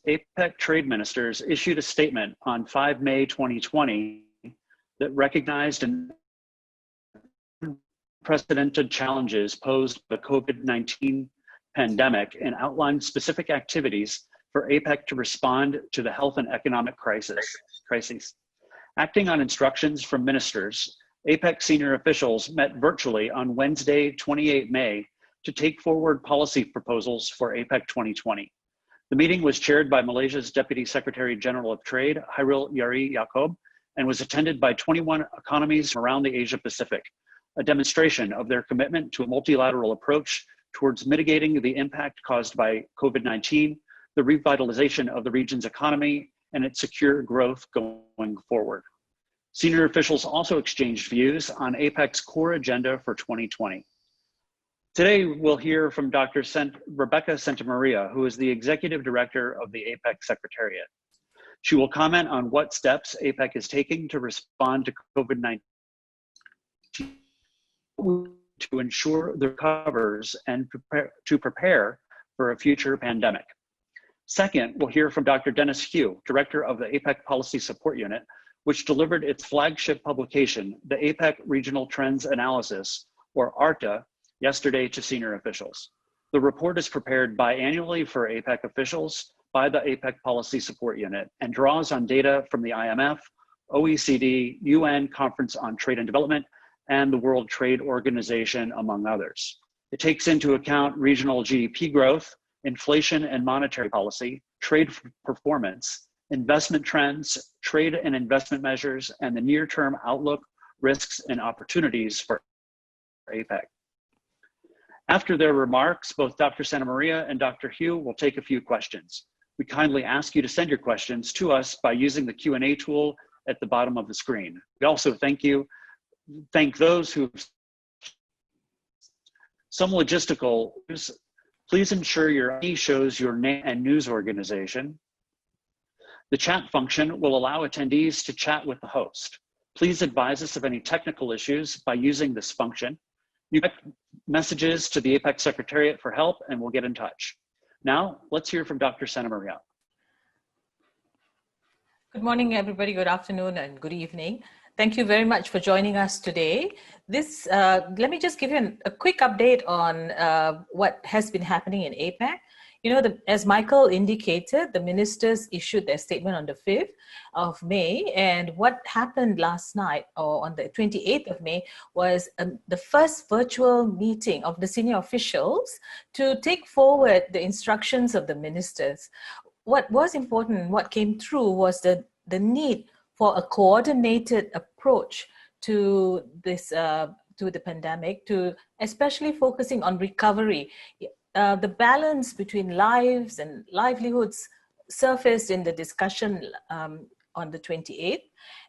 APEC trade ministers issued a statement on 5 May 2020 that recognized an unprecedented challenges posed by the COVID-19 pandemic and outlined specific activities for APEC to respond to the health and economic crises. Acting on instructions from ministers, APEC senior officials met virtually on Wednesday, 28 May, to take forward policy proposals for APEC 2020. The meeting was chaired by Malaysia's Deputy Secretary General of Trade, Hairil Yari Yaakob, and was attended by 21 economies around the Asia Pacific, a demonstration of their commitment to a multilateral approach towards mitigating the impact caused by COVID-19, the revitalization of the region's economy, and its secure growth going forward. Senior officials also exchanged views on APEC's core agenda for 2020. Today, we'll hear from Dr. Rebecca Santamaria, who is the Executive Director of the APEC Secretariat. She will comment on what steps APEC is taking to respond to COVID-19 to ensure the recovers and prepare for a future pandemic. Second, we'll hear from Dr. Denis Hew, Director of the APEC Policy Support Unit, which delivered its flagship publication, the APEC Regional Trends Analysis, or ARTA, yesterday to senior officials. The report is prepared biannually for APEC officials by the APEC Policy Support Unit and draws on data from the IMF, OECD, UN Conference on Trade and Development, and the World Trade Organization, among others. It takes into account regional GDP growth, inflation and monetary policy, trade performance, investment trends, trade and investment measures, and the near-term outlook, risks, and opportunities for APEC. After their remarks, both Dr. Santamaria and Dr. Hew will take a few questions. We kindly ask you to send your questions to us by using the Q&A tool at the bottom of the screen. We also thank those who some logistical. Please ensure your ID shows your name and news organization. The chat function will allow attendees to chat with the host. Please advise us of any technical issues by using this function. You can messages to the APEC Secretariat for help and we'll get in touch. Now, let's hear from Dr. Santamaria. Good morning, everybody. Good afternoon and good evening. Thank you very much for joining us today. Let me just give you a quick update on what has been happening in APEC. You know, as Michael indicated, the ministers issued their statement on the 5th of May, and what happened last night, or on the 28th of May, was the first virtual meeting of the senior officials to take forward the instructions of the ministers. What was important, what came through, was the need for a coordinated approach to this, to the pandemic, to especially focusing on recovery. The balance between lives and livelihoods surfaced in the discussion on the 28th.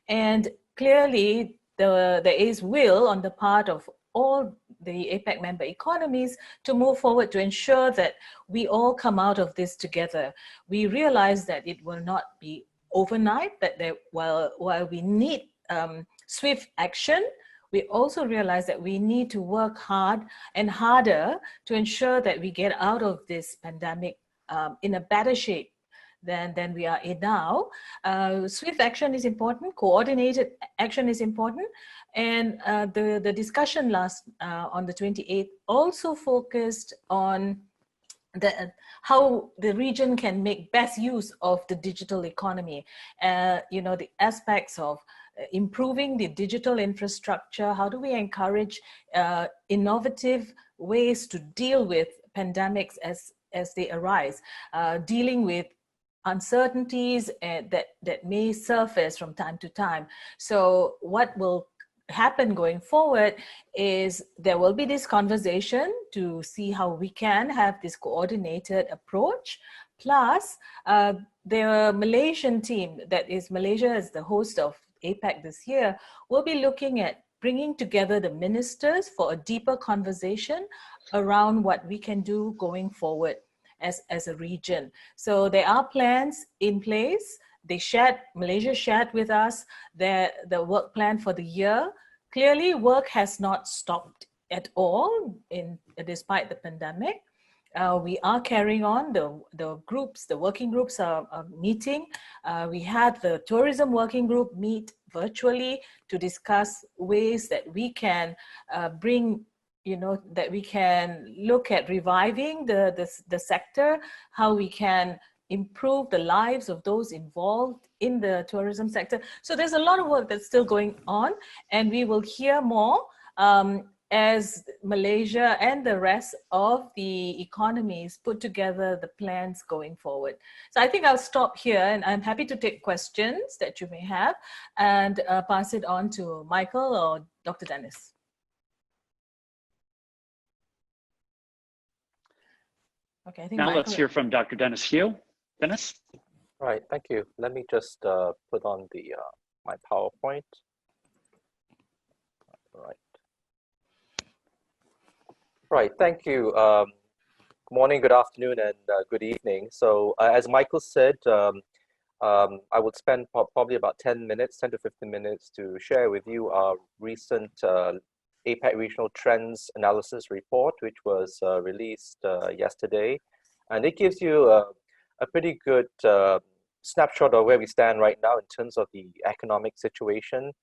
And clearly, there is will on the part of all the APEC member economies to move forward to ensure that we all come out of this together. We realize that it will not be overnight, that while we need swift action, we also realize that we need to work hard and harder to ensure that we get out of this pandemic in a better shape than we are in now. Swift action is important, coordinated action is important, and the discussion on the 28th also focused on how the region can make best use of the digital economy. You know, the aspects of improving the digital infrastructure. How do we encourage innovative ways to deal with pandemics as they arise, dealing with uncertainties that may surface from time to time. So what will happen going forward is there will be this conversation to see how we can have this coordinated approach. Plus, the Malaysian team, that is Malaysia as the host of APEC this year, will be looking at bringing together the ministers for a deeper conversation around what we can do going forward as a region. So there are plans in place. Malaysia shared with us the work plan for the year. Clearly, work has not stopped at all despite the pandemic. We are carrying on. The working groups are meeting. We had the tourism working group meet virtually to discuss ways that we can bring, that we can look at reviving the sector, how we can improve the lives of those involved in the tourism sector. So there's a lot of work that's still going on, and we will hear more as Malaysia and the rest of the economies put together the plans going forward. So I think I'll stop here, and I'm happy to take questions that you may have and pass it on to Michael or Dr. Denis. Okay, I think now let's hear from Dr. Denis Hew. Denis? Right, thank you. Let me just put on the my PowerPoint. Right, thank you. Good morning, good afternoon, and good evening. So as Michael said, I would spend probably about 10 to 15 minutes to share with you our recent APEC Regional Trends Analysis report, which was released yesterday. And it gives you a pretty good snapshot of where we stand right now in terms of the economic situation.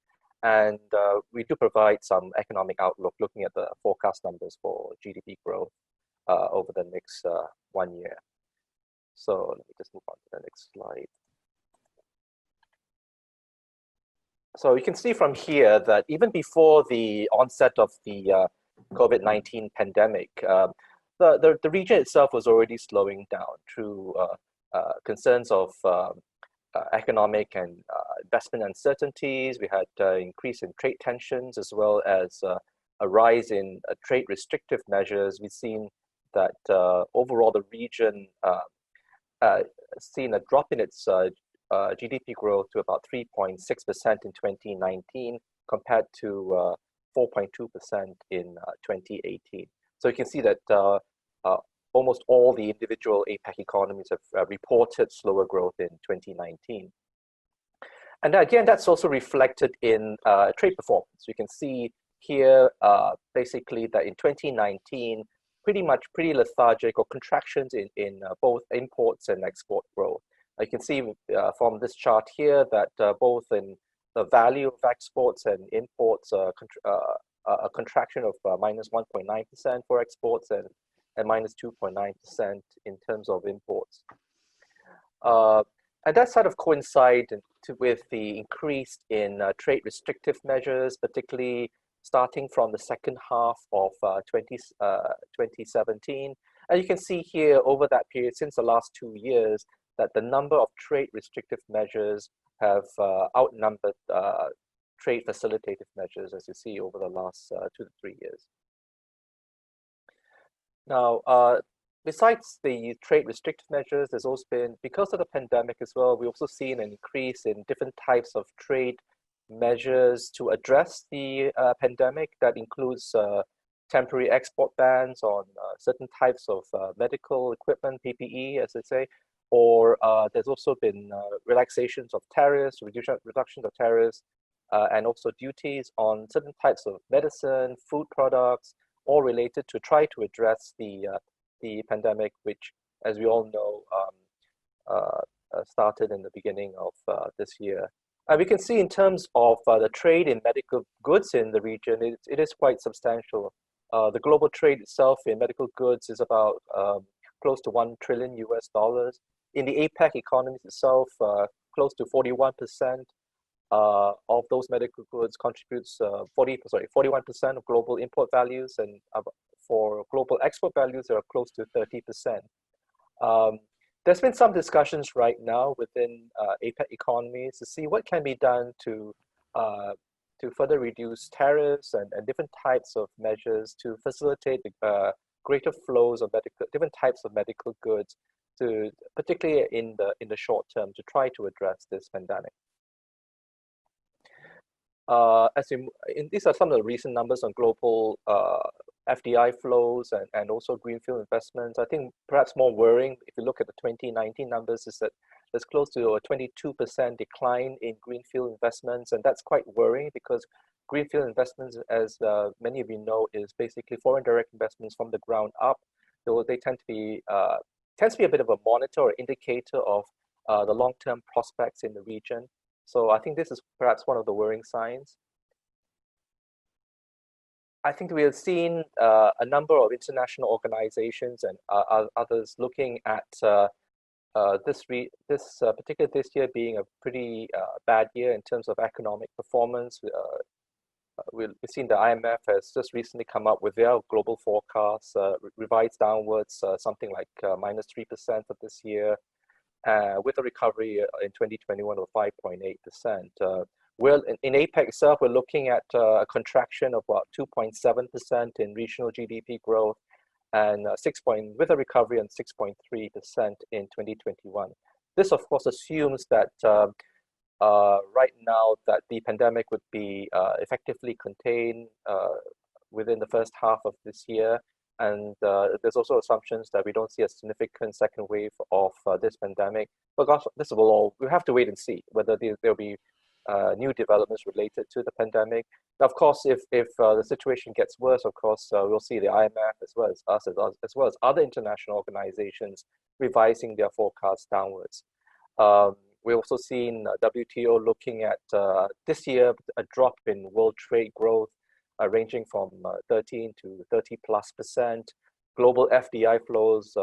And we do provide some economic outlook looking at the forecast numbers for GDP growth over the next 1 year. So let me just move on to the next slide. So you can see from here that even before the onset of the COVID-19 pandemic, the region itself was already slowing down through concerns of economic and investment uncertainties. We had increase in trade tensions, as well as a rise in trade restrictive measures. We've seen that overall the region seen a drop in its GDP growth to about 3.6% in 2019 compared to 4.2% in 2018. So you can see that almost all the individual APEC economies have reported slower growth in 2019. And again, that's also reflected in trade performance. You can see here basically that in 2019, pretty lethargic or contractions in both imports and export growth. You can see from this chart here that both in the value of exports and imports, a contraction of minus 1.9% for exports and minus 2.9% in terms of imports. And that sort of coincided with the increase in trade restrictive measures, particularly starting from the second half of 2017. And you can see here over that period, since the last 2 years, that the number of trade restrictive measures have outnumbered trade facilitative measures, as you see over the last 2 to 3 years. Now, besides the trade restrictive measures, there's also been, because of the pandemic as well, we've also seen an increase in different types of trade measures to address the pandemic. That includes temporary export bans on certain types of medical equipment, PPE, as they say, or there's also been relaxations of tariffs, reductions of tariffs, and also duties on certain types of medicine, food products, all related to try to address the pandemic, which, as we all know, started in the beginning of this year. And we can see in terms of the trade in medical goods in the region, it is quite substantial. The global trade itself in medical goods is about close to $1 trillion US. In the APEC economies itself, close to 41% of those medical goods contributes 41% of global import values, and for global export values, they are close to 30%. There's been some discussions right now within APEC economies to see what can be done to further reduce tariffs and different types of measures to facilitate greater flows of different types of medical goods, to particularly in the short term, to try to address this pandemic. These are some of the recent numbers on global FDI flows and also greenfield investments. I think perhaps more worrying, if you look at the 2019 numbers, is that there's close to a 22% decline in greenfield investments, and that's quite worrying because greenfield investments, as many of you know, is basically foreign direct investments from the ground up. though they tend to be a bit of a monitor or indicator of the long-term prospects in the region. So I think this is perhaps one of the worrying signs. I think we have seen a number of international organizations and others looking at this year being a pretty bad year in terms of economic performance. We've seen the IMF has just recently come up with their global forecast, revised downwards something like -3% for this year, with a recovery in 2021 of 5.8%. Well, in APEC itself, we're looking at a contraction of about 2.7% in regional GDP growth, and with a recovery on 6.3% in 2021. This, of course, assumes that right now that the pandemic would be effectively contained within the first half of this year. And there's also assumptions that we don't see a significant second wave of this pandemic. But gosh, we have to wait and see whether there'll be new developments related to the pandemic. Now, of course, if the situation gets worse, of course, we'll see the IMF as well as us, as well as other international organizations revising their forecasts downwards. We've also seen WTO looking at this year a drop in world trade growth ranging from 13 to 30+%. Global FDI flows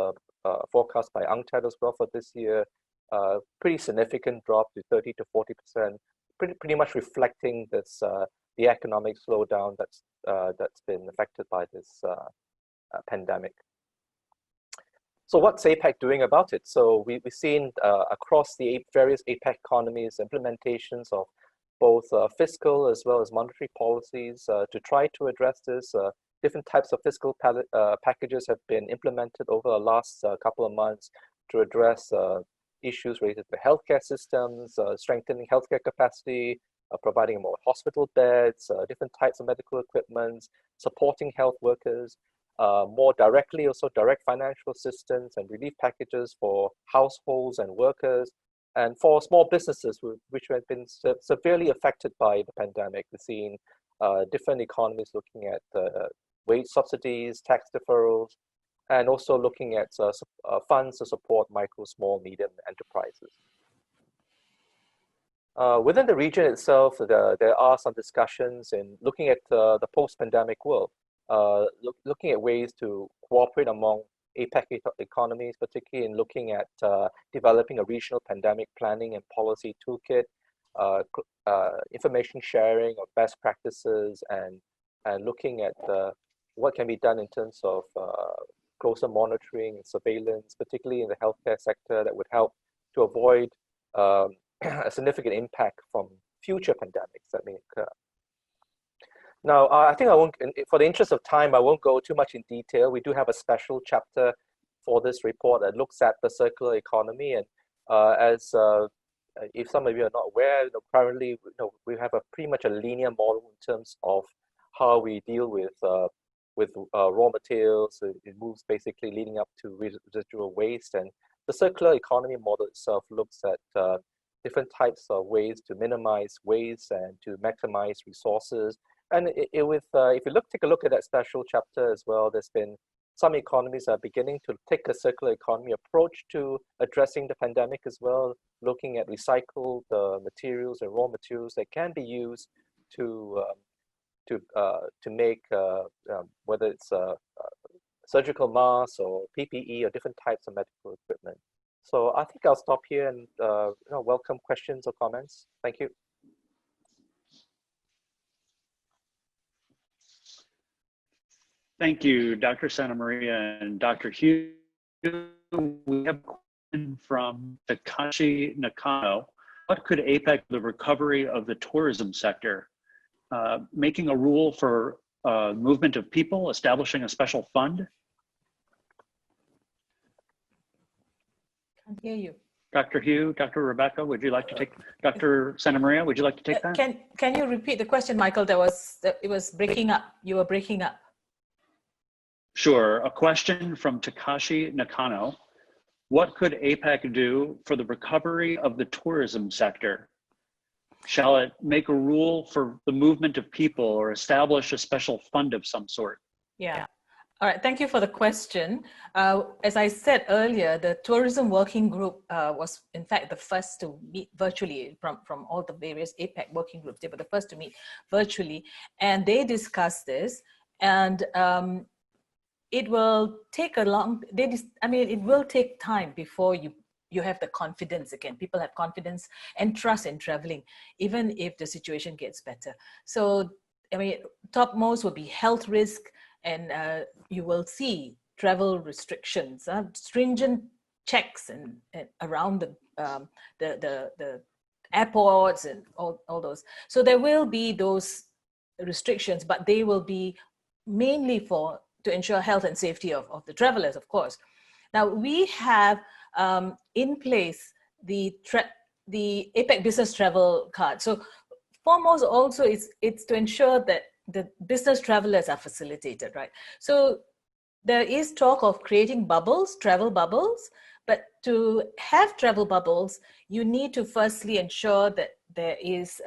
forecast by UNCTAD as well for this year, pretty significant drop to 30 to 40%, pretty much reflecting this the economic slowdown that's been affected by this pandemic. So what's APEC doing about it? So we've seen across the various APEC economies implementations of both fiscal as well as monetary policies to try to address this. Different types of fiscal packages have been implemented over the last couple of months to address issues related to healthcare systems, strengthening healthcare capacity, providing more hospital beds, different types of medical equipment, supporting health workers, more directly also direct financial assistance and relief packages for households and workers, and for small businesses which have been severely affected by the pandemic. We've seen different economies looking at wage subsidies, tax deferrals, and also looking at funds to support micro, small, medium enterprises. Within the region itself, there are some discussions in looking at the post-pandemic world, looking at ways to cooperate among APEC economies, particularly in looking at developing a regional pandemic planning and policy toolkit, information sharing of best practices, and looking at what can be done in terms of closer monitoring and surveillance, particularly in the healthcare sector, that would help to avoid a significant impact from future pandemics that may occur. Now, I think I won't, for the interest of time, I won't go too much in detail. We do have a special chapter for this report that looks at the circular economy. And if some of you are not aware, currently we have pretty much a linear model in terms of how we deal with raw materials. It moves basically leading up to residual waste. And the circular economy model itself looks at different types of ways to minimize waste and to maximize resources. And if you take a look at that special chapter as well, there's been some economies are beginning to take a circular economy approach to addressing the pandemic as well, looking at recycled materials and raw materials that can be used to make whether it's surgical masks or PPE or different types of medical equipment. So I think I'll stop here and welcome questions or comments. Thank you. Thank you, Dr. Santa Maria and Dr. Hew. We have a question from Takashi Nakano. What could APEC, the recovery of the tourism sector, making a rule for movement of people, establishing a special fund? Can't hear you. Dr. Hew, Dr. Rebecca, would you like to take, Dr. Santa Maria, would you like to take that? Can you repeat the question, Michael? It was breaking up. You were breaking up. Sure. A question from Takashi Nakano. What could APEC do for the recovery of the tourism sector? Shall it make a rule for the movement of people or establish a special fund of some sort? Yeah. All right, thank you for the question. As I said earlier, the tourism working group was in fact the first to meet virtually from all the various APEC working groups. They were the first to meet virtually, and they discussed this. And it will take a long, it will take time before you have the confidence again. People have confidence and trust in traveling, even if the situation gets better. So, topmost will be health risk, and you will see travel restrictions, stringent checks and around the airports and all those. So there will be those restrictions, but they will be mainly to ensure health and safety of the travelers, of course. Now we have in place the APEC Business Travel Card. So foremost also it's to ensure that the business travelers are facilitated, right? So there is talk of creating bubbles, travel bubbles, but to have travel bubbles, you need to firstly ensure that there is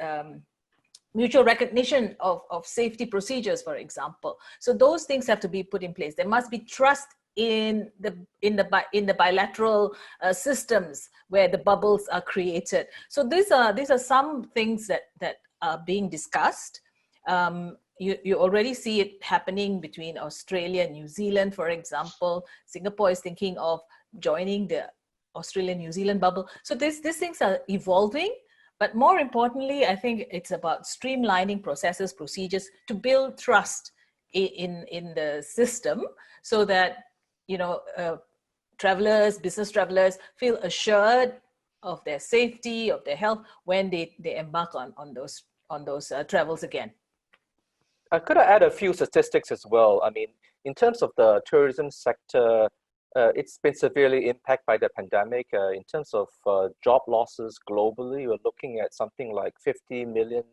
mutual recognition of safety procedures, for example. So those things have to be put in place. There must be trust in the bilateral systems where the bubbles are created. So these are some things that are being discussed. You already see it happening between Australia and New Zealand, for example. Singapore is thinking of joining the Australia-New Zealand bubble. So these things are evolving, but more importantly, I think it's about streamlining processes, procedures to build trust in the system, so that travelers, business travelers feel assured of their safety, of their health when they embark on those travels again. Could I add a few statistics as well? I mean, in terms of the tourism sector, it's been severely impacted by the pandemic. In terms of job losses globally, we're looking at something like 50 million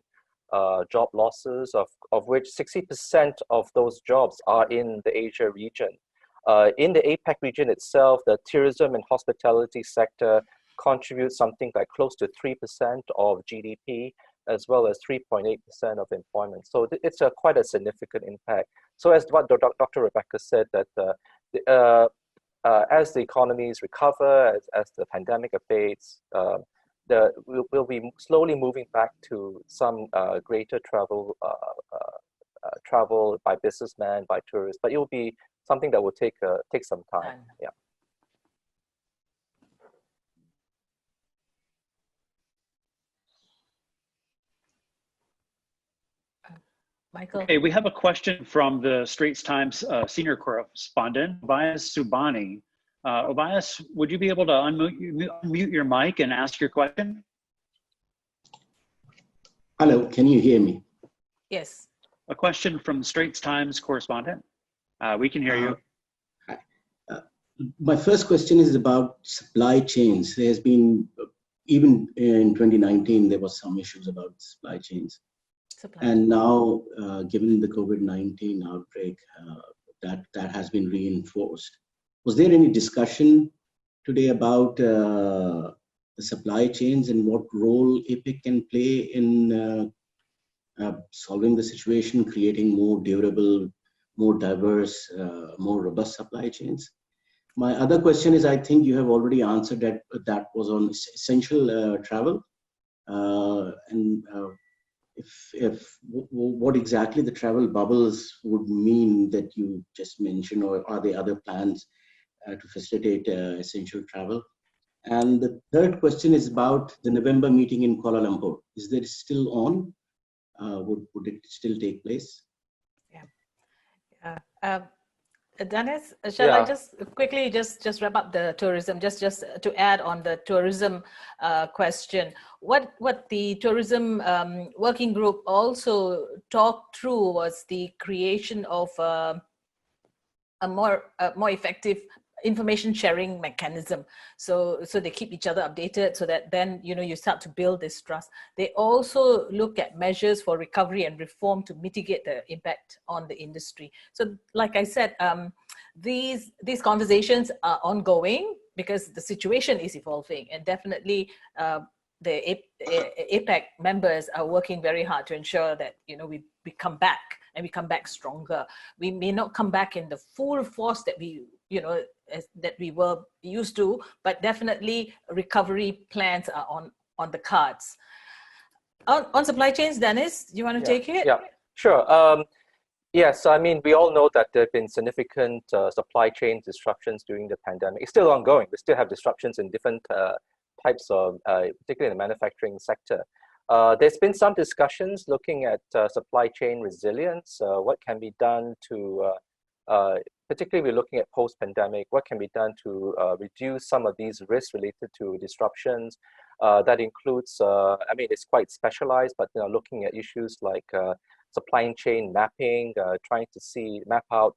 job losses, of which 60% of those jobs are in the Asia region. In the APEC region itself, the tourism and hospitality sector contributes something like close to 3% of GDP, as well as 3.8% of employment. So it's quite a significant impact. So as what Dr. Rebecca said, that as the economies recover, as the pandemic abates, we'll be slowly moving back to some greater travel by businessmen, by tourists, but it will be something that will take some time. Yeah. Michael. Okay, we have a question from the Straits Times senior correspondent, Obias Subani. Obias, would you be able to unmute your mic and ask your question? Hello, can you hear me? Yes. A question from Straits Times correspondent. We can hear you. My first question is about supply chains. There has been, even in 2019, there was some issues about supply chains. And now, given the COVID-19 outbreak, that has been reinforced. Was there any discussion today about the supply chains and what role APEC can play in solving the situation, creating more durable, more diverse, more robust supply chains? My other question is, I think you have already answered that was on essential travel. What exactly the travel bubbles would mean that you just mentioned, or are there other plans to facilitate essential travel? And the third question is about the November meeting in Kuala Lumpur. Is that still on? Would it still take place? Yeah. Denis, shall I just quickly just wrap up the tourism, just to add on the tourism question. What the tourism working group also talked through was the creation of a more effective information sharing mechanism. So they keep each other updated, so that then you start to build this trust. They also look at measures for recovery and reform to mitigate the impact on the industry. So like I said, these conversations are ongoing because the situation is evolving, and definitely the APEC members are working very hard to ensure that we come back and we come back stronger. We may not come back in the full force that we, that we were used to, but definitely recovery plans are on the cards. On supply chains, Dennis, do you want to take it? Yeah, sure. Yes, I mean, we all know that there have been significant supply chain disruptions during the pandemic. It's still ongoing. We still have disruptions in different types of, particularly in the manufacturing sector. There's been some discussions looking at supply chain resilience, what can be done to, particularly we're looking at post-pandemic, what can be done to reduce some of these risks related to disruptions. That includes, I mean, it's quite specialized, but looking at issues like supply chain mapping, trying to map out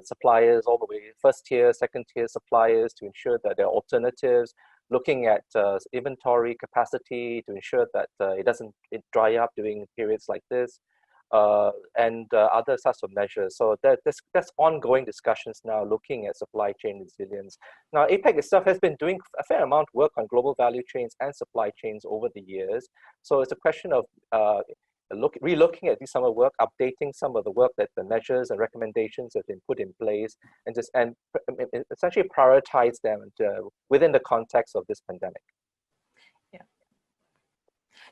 suppliers all the way, first tier, second tier suppliers to ensure that there are alternatives, looking at inventory capacity to ensure that it doesn't dry up during periods like this, and other sorts of measures. So that's ongoing discussions now looking at supply chain resilience. Now, APEC itself has been doing a fair amount of work on global value chains and supply chains over the years. So it's a question of relooking at some of the work, updating some of the work that the measures and recommendations have been put in place, and essentially prioritize them within the context of this pandemic.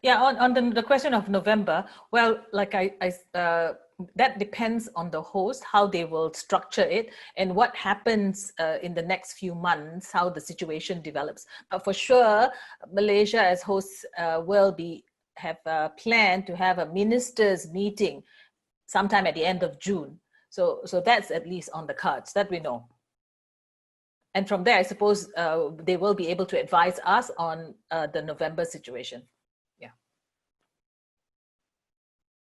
Yeah, on the question of November, well, like that depends on the host, how they will structure it and what happens in the next few months, how the situation develops. But for sure, Malaysia as hosts will have planned to have a ministers meeting sometime at the end of June. So that's at least on the cards, that we know. And from there, I suppose they will be able to advise us on the November situation.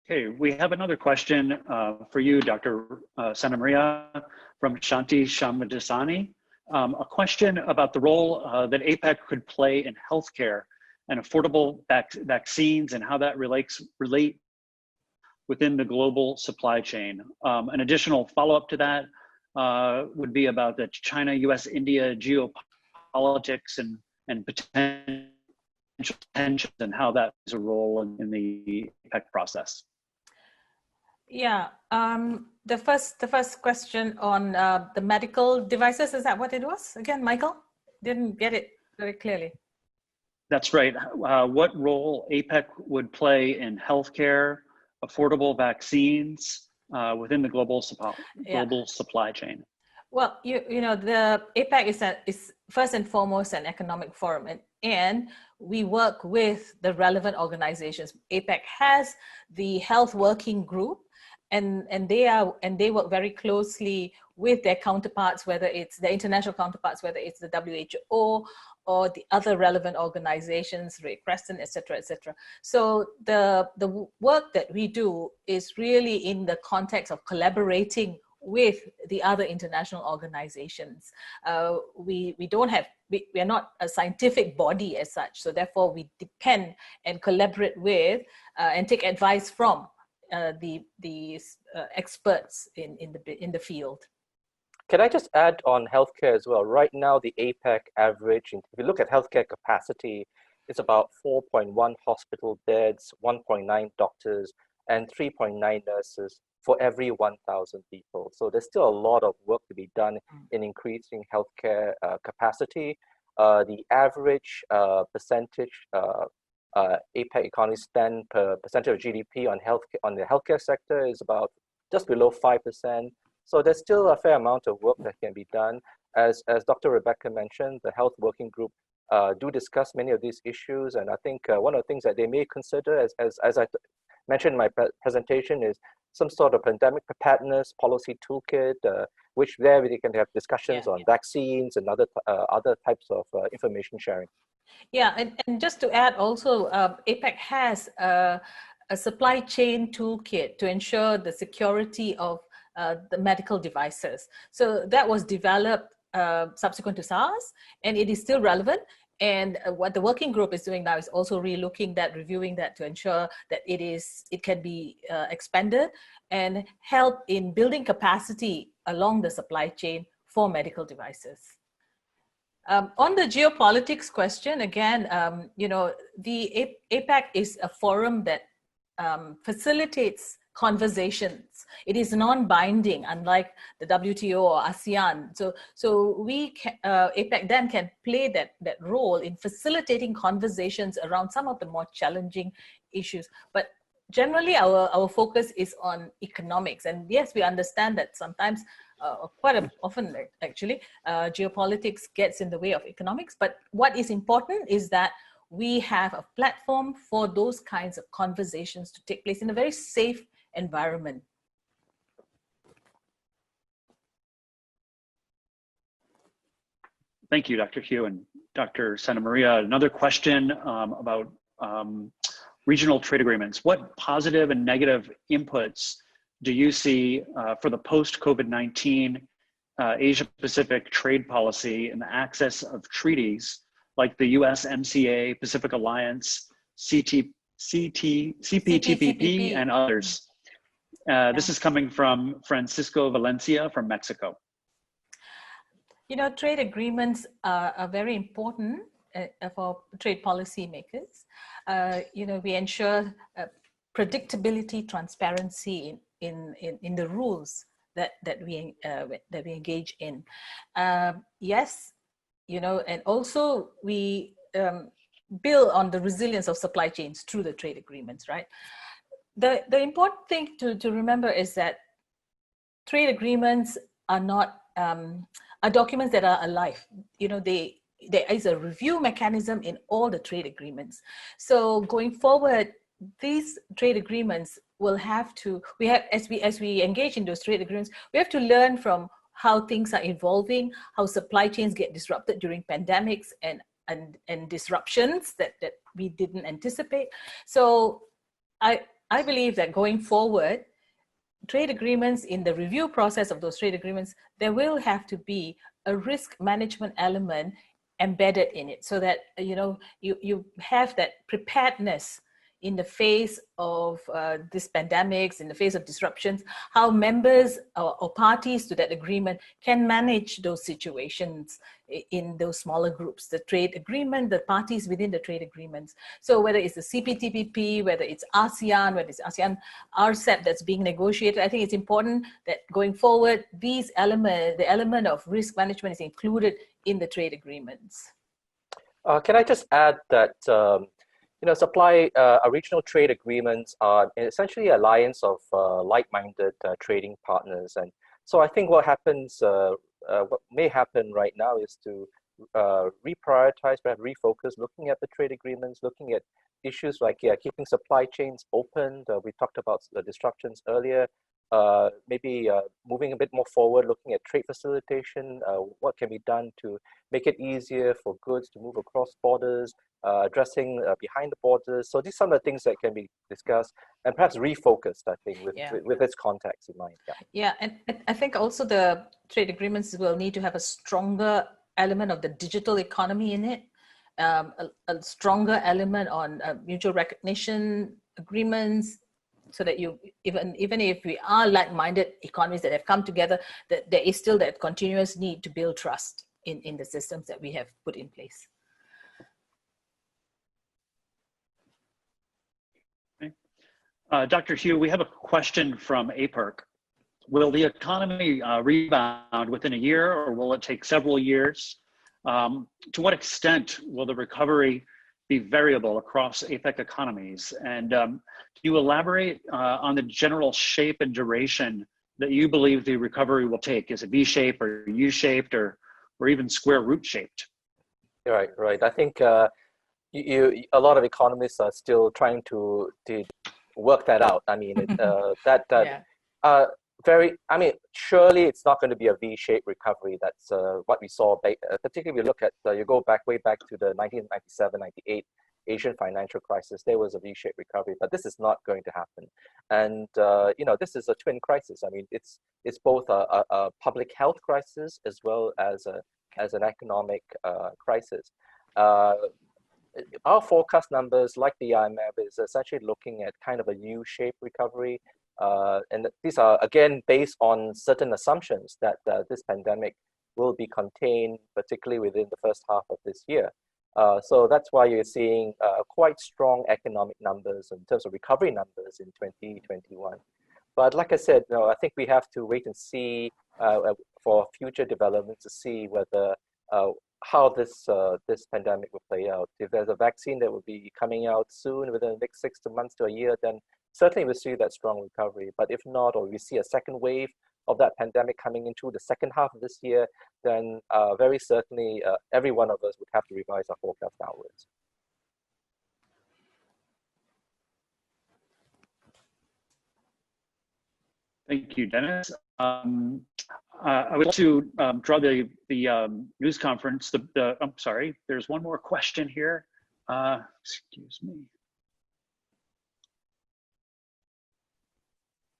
Okay, we have another question for you, Dr. Santa Maria, from Shanti Shamadasani. A question about the role that APEC could play in healthcare and affordable vaccines and how that relate within the global supply chain. An additional follow-up to that would be about the China, US, India geopolitics and potential tensions and how that is a role in the APEC process. Yeah, the first question on the medical devices, is that what it was? Again, Michael? Didn't get it very clearly. That's right. What role APEC would play in healthcare, affordable vaccines within the global supply chain? Well, the APEC is first and foremost an economic forum, and we work with the relevant organizations. APEC has the health working group, and they work very closely with their counterparts, whether it's the international counterparts, whether it's the WHO or the other relevant organizations, Ray Creston, et cetera, et cetera. So the work that we do is really in the context of collaborating with the other international organizations. We are not a scientific body as such, so therefore we depend and collaborate with and take advice from the experts in the field. Can I just add on healthcare as well? Right now, the APEC average, if you look at healthcare capacity, it's about 4.1 hospital beds, 1.9 doctors, and 3.9 nurses for every 1,000 people. So there's still a lot of work to be done in increasing healthcare capacity. The average percentage APEC economy spend per percentage of GDP on the healthcare sector is about just below 5%. So there's still a fair amount of work that can be done. As Dr. Rebecca mentioned, the health working group do discuss many of these issues, and I think one of the things that they may consider, as I mentioned in my presentation, is some sort of pandemic preparedness policy toolkit, which there we can have discussions on vaccines and other types of information sharing. Yeah, and just to add also, APEC has a supply chain toolkit to ensure the security of the medical devices. So that was developed subsequent to SARS, and it is still relevant. And what the working group is doing now is also reviewing that to ensure that it can be expanded and help in building capacity along the supply chain for medical devices. On the geopolitics question, again, the APEC is a forum that facilitates conversations. It is non-binding, unlike the WTO or ASEAN. So APEC then can play that role in facilitating conversations around some of the more challenging issues. But generally, our focus is on economics. And yes, we understand that sometimes, often actually, geopolitics gets in the way of economics. But what is important is that we have a platform for those kinds of conversations to take place in a very safe environment. Thank you, Dr. Hew and Dr. Santa Maria. Another question about regional trade agreements. What positive and negative inputs do you see for the post-COVID-19 Asia-Pacific trade policy and the access of treaties like the USMCA, Pacific Alliance, CPTPP, and others? This is coming from Francisco Valencia from Mexico. You know, trade agreements are very important for trade policy makers. You know, we ensure predictability, transparency in the rules that we engage in. Yes, you know, and also we build on the resilience of supply chains through the trade agreements, right? The important thing to remember is that trade agreements are not are documents that are alive. You know, there is a review mechanism in all the trade agreements. So going forward, these trade agreements will have to, as we engage in those trade agreements, we have to learn from how things are evolving, how supply chains get disrupted during pandemics and disruptions that we didn't anticipate. So I believe that going forward, trade agreements, in the review process of those trade agreements, there will have to be a risk management element embedded in it, so that you have that preparedness in the face of these pandemics, in the face of disruptions, how members or parties to that agreement can manage those situations in those smaller groups, the trade agreement, the parties within the trade agreements. So whether it's the CPTPP, whether it's ASEAN, whether it's ASEAN RCEP that's being negotiated, I think it's important that going forward, these elements, the element of risk management is included in the trade agreements. Can I just add that regional trade agreements are essentially an alliance of like-minded trading partners, and so I think what may happen right now is to reprioritize, perhaps refocus, looking at the trade agreements, looking at issues like keeping supply chains open. We talked about the disruptions earlier. Maybe moving a bit more forward, looking at trade facilitation, what can be done to make it easier for goods to move across borders, addressing behind the borders. So these are some of the things that can be discussed and perhaps refocused, I think, with its context in mind. Yeah, and I think also the trade agreements will need to have a stronger element of the digital economy in it, a stronger element on mutual recognition agreements, so that even if we are like-minded economies that have come together, that there is still that continuous need to build trust in the systems that we have put in place. Okay. Dr. Hew, we have a question from APEC. Will the economy rebound within a year, or will it take several years? To what extent will the recovery be variable across APEC economies? And can you elaborate on the general shape and duration that you believe the recovery will take? Is it V-shaped or U-shaped or even square root shaped? Right. I think a lot of economists are still trying to work that out. I mean, surely it's not going to be a V-shaped recovery. That's what we saw, particularly if you look at, you go way back to the 1997, 98 Asian financial crisis. There was a V-shaped recovery, but this is not going to happen. And, this is a twin crisis. I mean, it's both a public health crisis as well as an economic crisis. Our forecast numbers, like the IMF, is essentially looking at kind of a U-shaped recovery. And these are, again, based on certain assumptions that this pandemic will be contained, particularly within the first half of this year. So that's why you're seeing quite strong economic numbers in terms of recovery numbers in 2021. But like I said, I think we have to wait and see for future developments to see whether how this pandemic will play out. If there's a vaccine that will be coming out soon, within the next 6 months to a year, then certainly we'll see that strong recovery. But if not, or we see a second wave of that pandemic coming into the second half of this year, then very certainly every one of us would have to revise our forecast downwards. Thank you, Dennis. I would like to draw the news conference. I'm sorry, there's one more question here. Excuse me.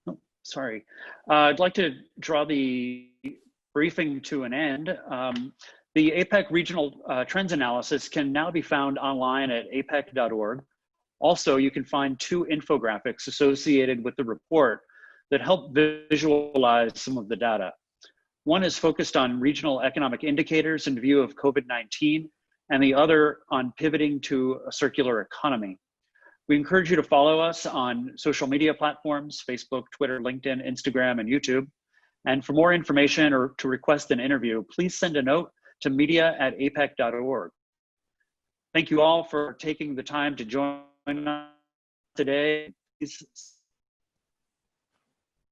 Oh, sorry. I'd like to draw the briefing to an end. The APEC Regional Trends Analysis can now be found online at apec.org. Also, you can find 2 infographics associated with the report that help visualize some of the data. One is focused on regional economic indicators in view of COVID-19, and the other on pivoting to a circular economy. We encourage you to follow us on social media platforms, Facebook, Twitter, LinkedIn, Instagram, and YouTube. And for more information or to request an interview, please send a note to media@apec.org. Thank you all for taking the time to join us today. Please